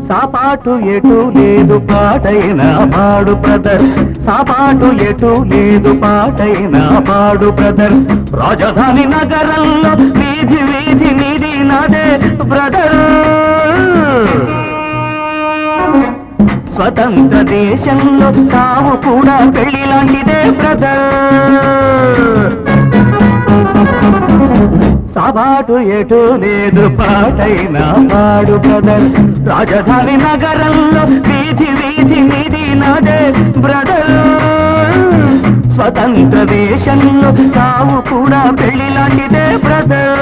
సాపాటు ఎటు లేదు పాటైన పాడు బ్రదర్, సాపాటు ఎటు లేదు పాటైన పాడు బ్రదర్. రాజధాని నగరంలో వీధి వీధి నీది నాదే బ్రదర్, స్వతంత్ర దేశంలో తావు కూడా పెళ్లి లాంటిదే బ్రదర్. సాబాటు ఎటు లేదు పాటైన పాడు బ్రదర్, రాజధాని నగరంలో వీధి వీధి నీది నాదే బ్రదర్, స్వతంత్ర దేశంలో తావు కూడా పెళ్లి లాంటిదే బ్రదర్.